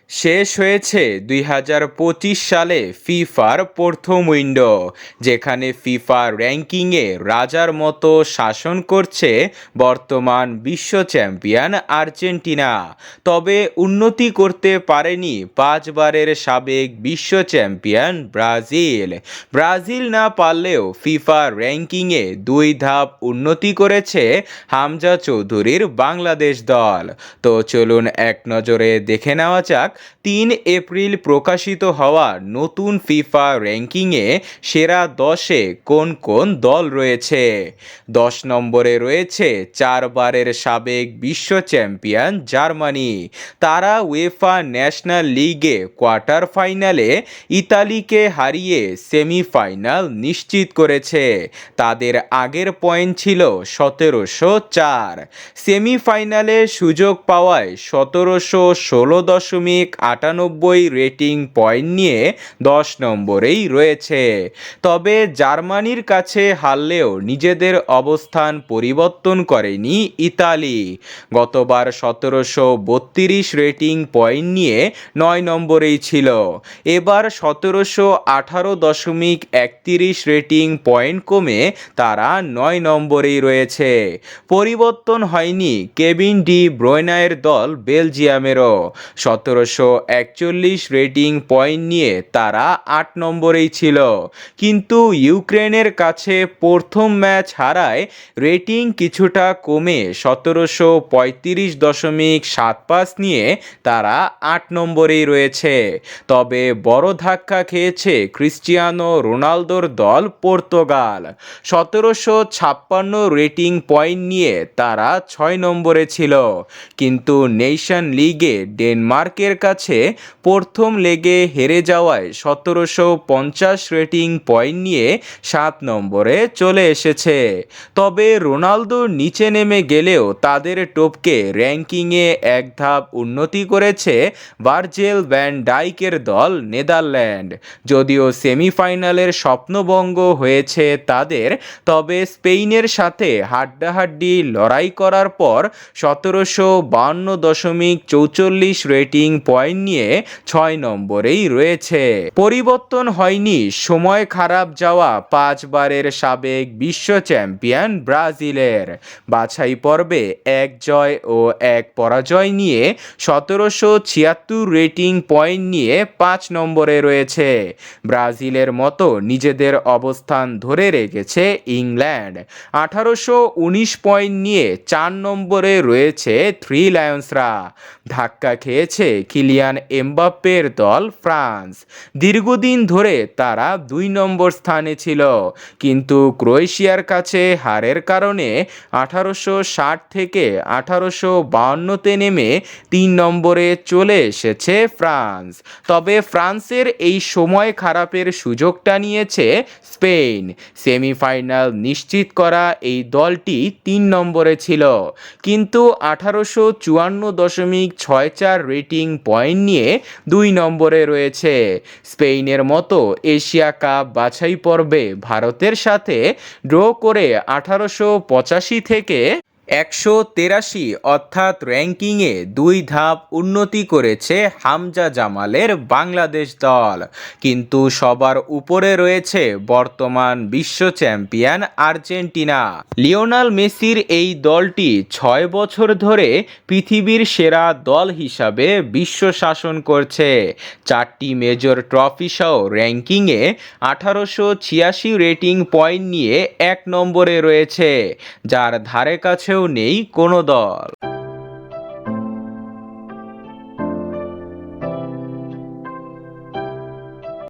শেষ হয়েছে 2025 সালে ফিফার প্রথম উইন্ডো, যেখানে ফিফা র্যাঙ্কিংয়ে রাজার মতো শাসন করছে বর্তমান বিশ্ব চ্যাম্পিয়ন আর্জেন্টিনা। তবে উন্নতি করতে পারেনি 5বারের সাবেক বিশ্ব চ্যাম্পিয়ন ব্রাজিল না পারলেও ফিফা র্যাঙ্কিংয়ে 2 ধাপ উন্নতি করেছে হামজা চৌধুরীর বাংলাদেশ দল। তো চলুন এক নজরে দেখে নেওয়া যাক 3 এপ্রিল প্রকাশিত হওয়া নতুন ফিফা র্যাঙ্কিংয়ে সেরা 10-এ কোন কোন দল রয়েছে। 10 নম্বরে রয়েছে 4বারের সাবেক বিশ্ব চ্যাম্পিয়ন জার্মানি। তারা উয়েফা ন্যাশনাল লিগে কোয়ার্টার ফাইনালে ইতালিকে হারিয়ে সেমিফাইনাল নিশ্চিত করেছে। তাদের আগের পয়েন্ট ছিল 1704। সেমিফাইনালে সুযোগ পাওয়ায় 1716.98 রেটিং পয়েন্ট নিয়ে 10 নম্বরেই রয়েছে। তবে জার্মানির কাছে হারলেও নিজেদের অবস্থান পরিবর্তন করেনি ইতালি। গতবার 1732 রেটিং পয়েন্ট নিয়ে 9 নম্বরেই ছিল। এবার 1718.31 রেটিং পয়েন্ট কমে তারা 9 নম্বরেই রয়েছে। পরিবর্তন হয়নি কেভিন ডি ব্রুয়নের দল বেলজিয়ামেরও। 1741 রেটিং পয়েন্ট নিয়ে তারা 8 নম্বরেই ছিল। কিন্তু ইউক্রেনের কাছে প্রথম ম্যাচ হারায় রেটিং কিছুটা কমে 1735.75 নিয়ে তারা 8 নম্বরেই রয়েছে। তবে বড় ধাক্কা খেয়েছে ক্রিস্টিয়ানো রোনালদোর দল পর্তুগাল। 1756 রেটিং পয়েন্ট নিয়ে তারা 6 নম্বরে ছিল। কিন্তু নেশন লিগে ডেনমার্কের কাছে প্রথম লেগে হেরে যাওয়ায় 1750 রেটিং পয়েন্ট নিয়ে 7 নম্বরে চলে এসেছে। তবে রোনালদো নিচে নেমে গেলেও তাদের টপকে র্যাঙ্কিংয়ে এক ধাপ উন্নতি করেছে ভার্জিল ভ্যান ডাইকের দল নেদারল্যান্ড। যদিও সেমিফাইনালের স্বপ্নভঙ্গ হয়েছে তাদের, তবে স্পেনের সাথে হাড্ডাহাড্ডি লড়াই করার পর 1752.44 রেটিং পয়েন্ট নিয়ে 6 নম্বরেই রয়েছে। পরিবর্তন হয়নি সময় খারাপ যাওয়া 5বারের সাবেক বিশ্ব চ্যাম্পিয়ন ব্রাজিলের। বাছাই পর্বে 1 জয় ও 1 পরাজয় নিয়ে 1776 রেটিং পয়েন্ট নিয়ে 5 নম্বরে রয়েছে। ব্রাজিলের মতো নিজেদের অবস্থান ধরে রেখেছে ইংল্যান্ড। 1819 পয়েন্ট নিয়ে 4 নম্বরে রয়েছে থ্রি লায়ন্সরা। ধাক্কা খেয়েছে কিলিয়ান এমবাপ্পের দল ফ্রান্স। দীর্ঘদিন ধরে তারা 2 নম্বর স্থানে ছিল, কিন্তু ক্রোয়েশিয়ার কাছে হারের কারণে 1860 থেকে 1852তে নেমে 3 নম্বরে চলে এসেছে ফ্রান্স। তবে ফ্রান্সের এই সময় খারাপের সুযোগটা নিয়েছে স্পেন। সেমিফাইনাল নিশ্চিত করা এই দলটি 3 নম্বরে ছিল, কিন্তু 1854.64 রেটিং পয়েন্ট নিয়ে 2 নম্বরে রয়েছে। স্পেনের মতো এশিয়া কাপ বাছাই পর্বে ভারতের সাথে ড্র করে 1885 থেকে 183 অর্থাৎ র্যাঙ্কিংয়ে 2 ধাপ উন্নতি করেছে হামজা জামালের বাংলাদেশ দল। কিন্তু সবার উপরে রয়েছে বর্তমান বিশ্ব চ্যাম্পিয়ন আর্জেন্টিনা। লিওনেল মেসির এই দলটি 6 বছর ধরে পৃথিবীর সেরা দল হিসাবে বিশ্ব শাসন করছে। 4টি মেজর ট্রফি সহ র্যাঙ্কিংয়ে 1886 রেটিং পয়েন্ট নিয়ে 1 নম্বরে রয়েছে, যার ধারে কাছেও নেই কোনো দল।